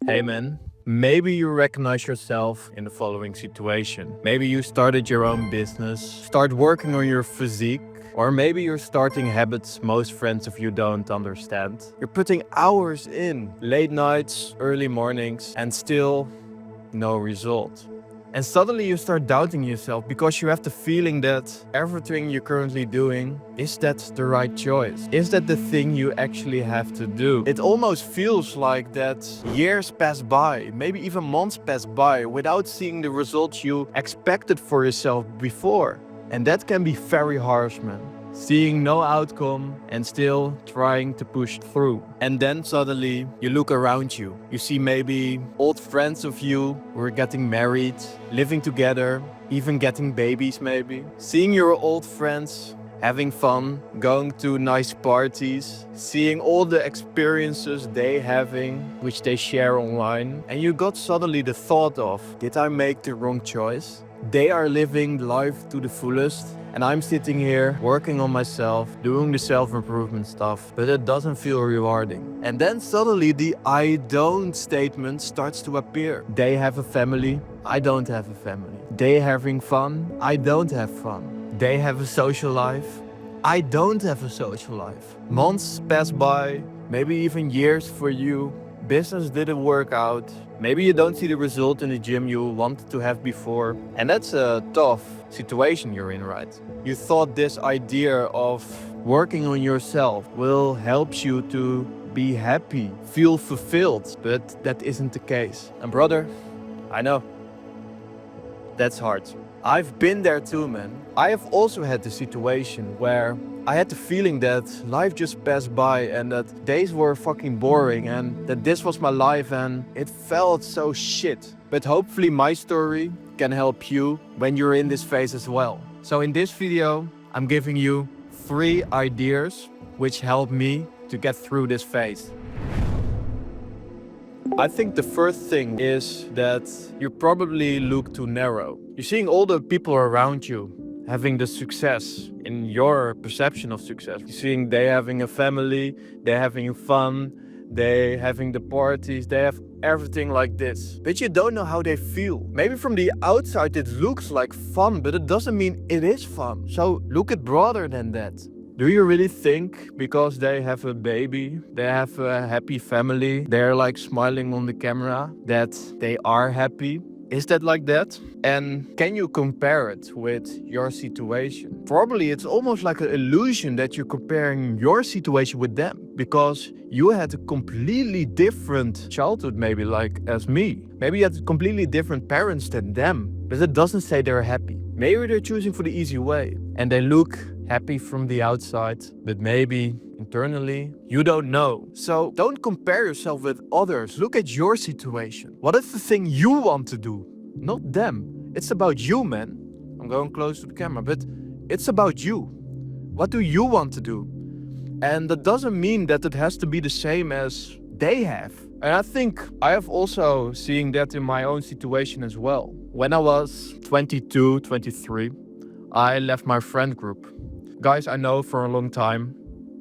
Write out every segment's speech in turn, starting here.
Hey man, maybe you recognize yourself in the following situation. Maybe you started your own business, start working on your physique, or maybe you're starting habits most friends of you don't understand. You're putting hours in, late nights, early mornings, and still no result. And suddenly you start doubting yourself because you have the feeling that everything you're currently doing, is that the right choice? Is that the thing you actually have to do? It almost feels like that years pass by, maybe even months pass by without seeing the results you expected for yourself before. And that can be very harsh, man. Seeing no outcome and still trying to push through. And then suddenly you look around you. You see maybe old friends of you who are getting married, living together, even getting babies maybe. Seeing your old friends having fun, going to nice parties, seeing all the experiences they having, which they share online. And you got suddenly the thought of, did I make the wrong choice? They are living life to the fullest and I'm sitting here working on myself, doing the self-improvement stuff, but it doesn't feel rewarding. And then suddenly the I don't statement starts to appear. They have a family, I don't have a family. They having fun, I don't have fun. They have a social life, I don't have a social life. Months pass by, maybe even years for you. Business didn't work out. Maybe you don't see the result in the gym you wanted to have before. And that's a tough situation you're in, right? You thought this idea of working on yourself will help you to be happy, feel fulfilled, but that isn't the case. And brother, I know, that's hard. I've been there too, man. I have also had the situation where I had the feeling that life just passed by and that days were fucking boring and that this was my life and it felt so shit. But hopefully my story can help you when you're in this phase as well. So in this video, I'm giving you 3 ideas which help me to get through this phase. I think the first thing is that you probably look too narrow. You're seeing all the people around you having the success in your perception of success. You're seeing they having a family, they're having fun, they having the parties, they have everything like this. But you don't know how they feel. Maybe from the outside it looks like fun, but it doesn't mean it is fun. So look at broader than that. Do you really think because they have a baby, they have a happy family, they're like smiling on the camera, that they are happy? Is that like that? And can you compare it with your situation? Probably it's almost like an illusion that you're comparing your situation with them because you had a completely different childhood, maybe like as me. Maybe you had completely different parents than them, but it doesn't say they're happy. Maybe they're choosing for the easy way and they look happy from the outside, but maybe internally you don't know. So don't compare yourself with others. Look at your situation. What is the thing you want to do? Not them. It's about you, man. I'm going close to the camera, but it's about you. What do you want to do? And that doesn't mean that it has to be the same as they have. And I think I have also seen that in my own situation as well. When I was 22, 23, I left my friend group. Guys I know for a long time.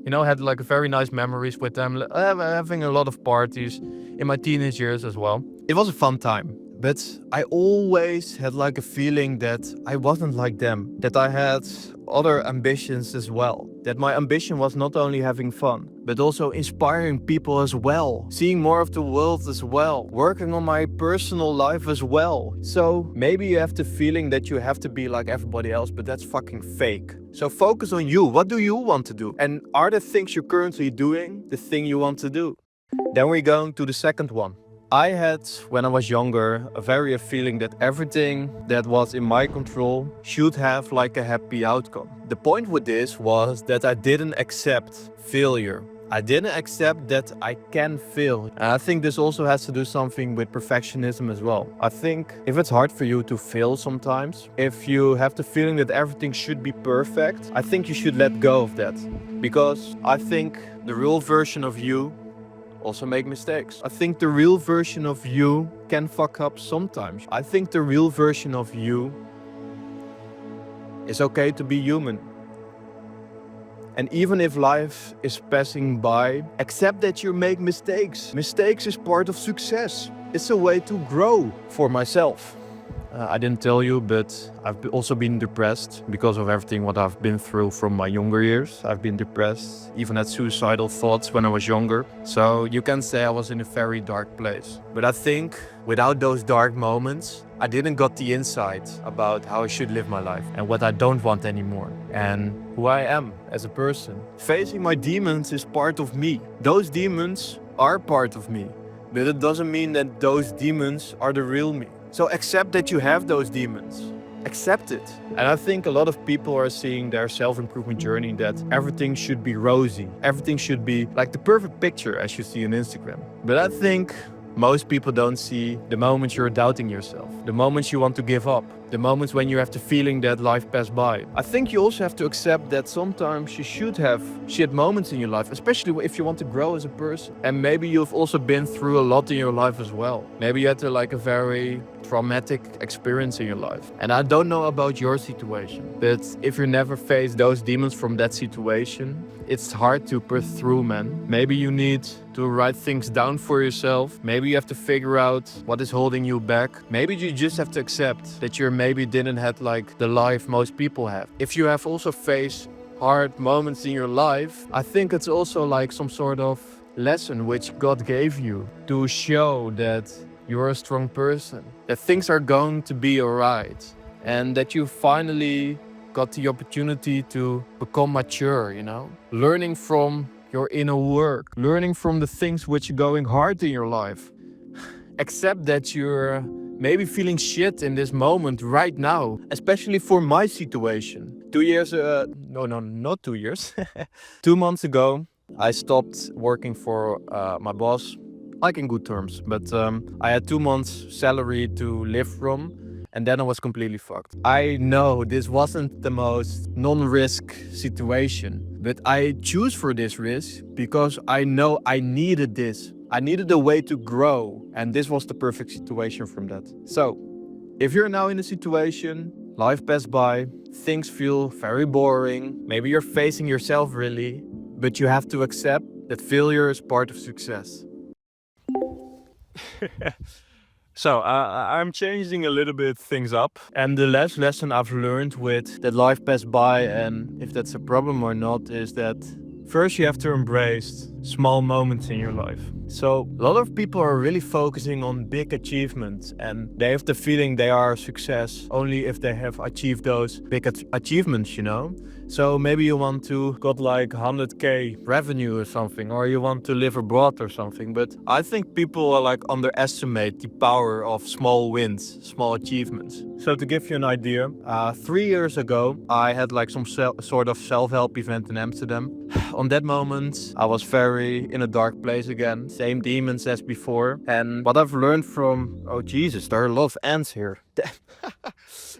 You know, had like very nice memories with them, having a lot of parties in my teenage years as well. It was a fun time. But I always had like a feeling that I wasn't like them, that I had other ambitions as well. That my ambition was not only having fun, but also inspiring people as well, seeing more of the world as well, working on my personal life as well. So maybe you have the feeling that you have to be like everybody else, but that's fucking fake. So focus on you. What do you want to do? And are the things you're currently doing the thing you want to do? Then we're going to the second one. I had, when I was younger, a feeling that everything that was in my control should have like a happy outcome. The point with this was that I didn't accept failure. I didn't accept that I can fail. And I think this also has to do something with perfectionism as well. I think if it's hard for you to fail sometimes, if you have the feeling that everything should be perfect, I think you should let go of that. Because I think the real version of you also make mistakes. I think the real version of you can fuck up sometimes. I think the real version of you is okay to be human. And even if life is passing by, accept that you make mistakes. Mistakes is part of success. It's a way to grow. For myself, I didn't tell you, but I've also been depressed because of everything what I've been through from my younger years. I've been depressed, even had suicidal thoughts when I was younger. So you can say I was in a very dark place. But I think without those dark moments, I didn't got the insight about how I should live my life and what I don't want anymore and who I am as a person. Facing my demons is part of me. Those demons are part of me, but it doesn't mean that those demons are the real me. So accept that you have those demons. Accept it. And I think a lot of people are seeing their self-improvement journey that everything should be rosy. Everything should be like the perfect picture as you see on Instagram. But I think most people don't see the moments you're doubting yourself, the moments you want to give up, the moments when you have the feeling that life passed by. I think you also have to accept that sometimes you should have shit moments in your life, especially if you want to grow as a person. And maybe you've also been through a lot in your life as well. Maybe you had a very traumatic experience in your life. And I don't know about your situation, but if you never face those demons from that situation, it's hard to push through, man. Maybe you need to write things down for yourself. Maybe you have to figure out what is holding you back. Maybe you just have to accept that you maybe didn't have the life most people have. If you have also faced hard moments in your life, I think it's also some sort of lesson which God gave you to show that you're a strong person, that things are going to be alright, and that you finally got the opportunity to become mature, learning from your inner work, learning from the things which are going hard in your life. Accept that you're maybe feeling shit in this moment right now, especially for my situation. 2 years, not 2 years. 2 months ago, I stopped working for my boss, in good terms, but I had 2 months salary to live from. And then I was completely fucked. I know this wasn't the most non-risk situation, but I choose for this risk because I know I needed this. I needed a way to grow, and this was the perfect situation from that. So, if you're now in a situation, life passed by, things feel very boring, maybe you're facing yourself really, but you have to accept that failure is part of success. So I'm changing a little bit things up, and the last lesson I've learned with that life passed by and if that's a problem or not is that first you have to embrace small moments in your life. So a lot of people are really focusing on big achievements and they have the feeling they are a success only if they have achieved those big achievements, So maybe you want to got 100k revenue or something, or you want to live abroad or something. But I think people underestimate the power of small wins, small achievements. So to give you an idea, 3 years ago, I had some sort of self-help event in Amsterdam. On that moment, I was very in a dark place again. Same demons as before. And what I've learned from, oh Jesus, there are a lot of ants here.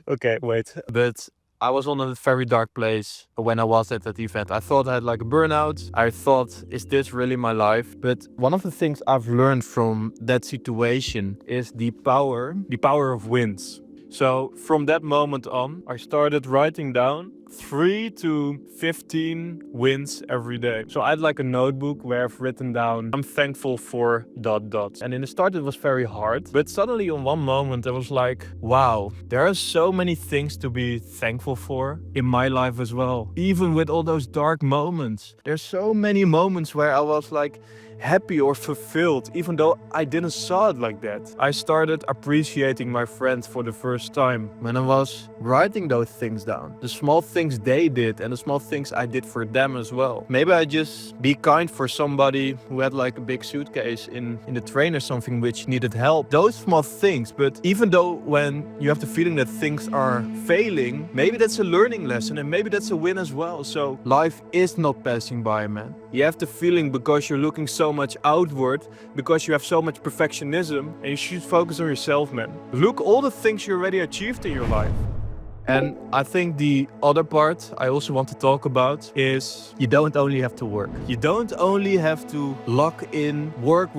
Okay, wait. But I was on a very dark place when I was at that event. I thought I had a burnout. I thought, is this really my life? But one of the things I've learned from that situation is the power of wins. So from that moment on, I started writing down 3 to 15 wins every day. So I had a notebook where I've written down, I'm thankful for ... And in the start it was very hard, but suddenly on one moment I was wow, there are so many things to be thankful for in my life as well. Even with all those dark moments, there's so many moments where I was happy or fulfilled, even though I didn't saw it like that. I started appreciating my friends for the first time when I was writing those things down. The small things they did and the small things I did for them as well. Maybe I just be kind for somebody who had a big suitcase in the train or something which needed help. Those small things, but even though when you have the feeling that things are failing, maybe that's a learning lesson and maybe that's a win as well. So life is not passing by, man. You have the feeling because you're looking so much outward, because you have so much perfectionism, and you should focus on yourself, man. Look all the things you already achieved in your life. And I think the other part I also want to talk about is you don't only have to work. You don't only have to lock in, work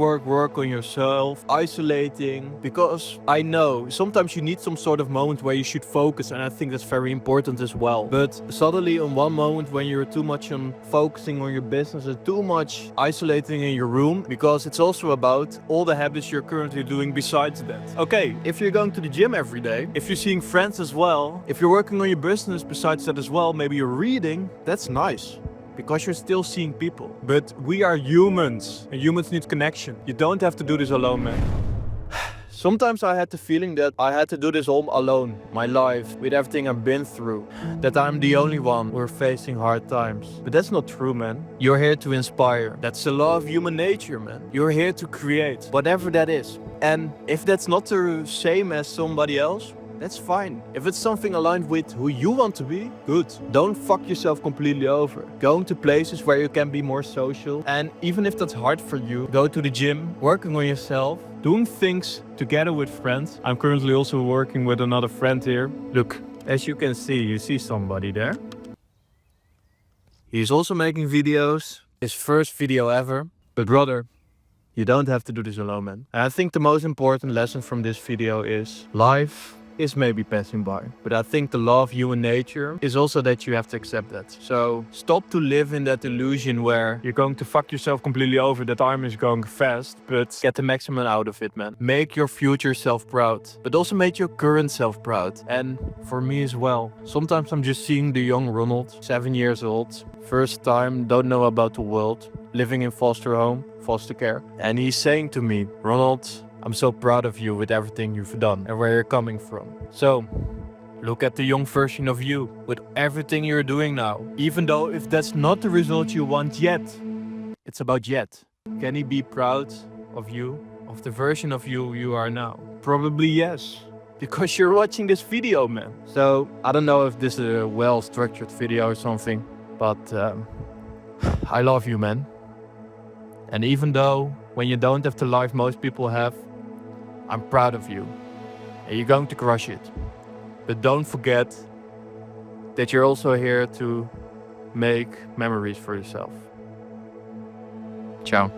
on yourself, isolating, because I know sometimes you need some sort of moment where you should focus, and I think that's very important as well. But suddenly on one moment when you're too much on focusing on your business and too much isolating in your room, because it's also about all the habits you're currently doing besides that. Okay, if you're going to the gym every day, if you're seeing friends as well, if you're working on your business besides that as well, maybe you're reading, that's nice, because you're still seeing people. But we are humans, and humans need connection. You don't have to do this alone, man. Sometimes I had the feeling that I had to do this all alone, my life, with everything I've been through, that I'm the only one who are facing hard times. But that's not true, man. You're here to inspire. That's the law of human nature, man. You're here to create, whatever that is. And if that's not the same as somebody else, that's fine. If it's something aligned with who you want to be, good. Don't fuck yourself completely over. Going to places where you can be more social. And even if that's hard for you, go to the gym, working on yourself, doing things together with friends. I'm currently also working with another friend here. Look, as you can see, you see somebody there. He's also making videos. His first video ever. But brother, you don't have to do this alone, man. And I think the most important lesson from this video is life is maybe passing by, but I think the law of human nature is also that you have to accept that. So stop to live in that illusion where you're going to fuck yourself completely over, that time is going fast, but get the maximum out of it, man. Make your future self proud, but also make your current self proud. And for me as well, sometimes I'm just seeing the young Ronald, 7 years old, first time, don't know about the world, living in foster home, foster care. And he's saying to me, Ronald, I'm so proud of you with everything you've done and where you're coming from. So, look at the young version of you with everything you're doing now. Even though if that's not the result you want yet, it's about yet. Can he be proud of you, of the version of you you are now? Probably yes, because you're watching this video, man. So, I don't know if this is a well-structured video or something, but I love you, man. And even though when you don't have the life most people have, I'm proud of you. And you're going to crush it. But don't forget that you're also here to make memories for yourself. Ciao.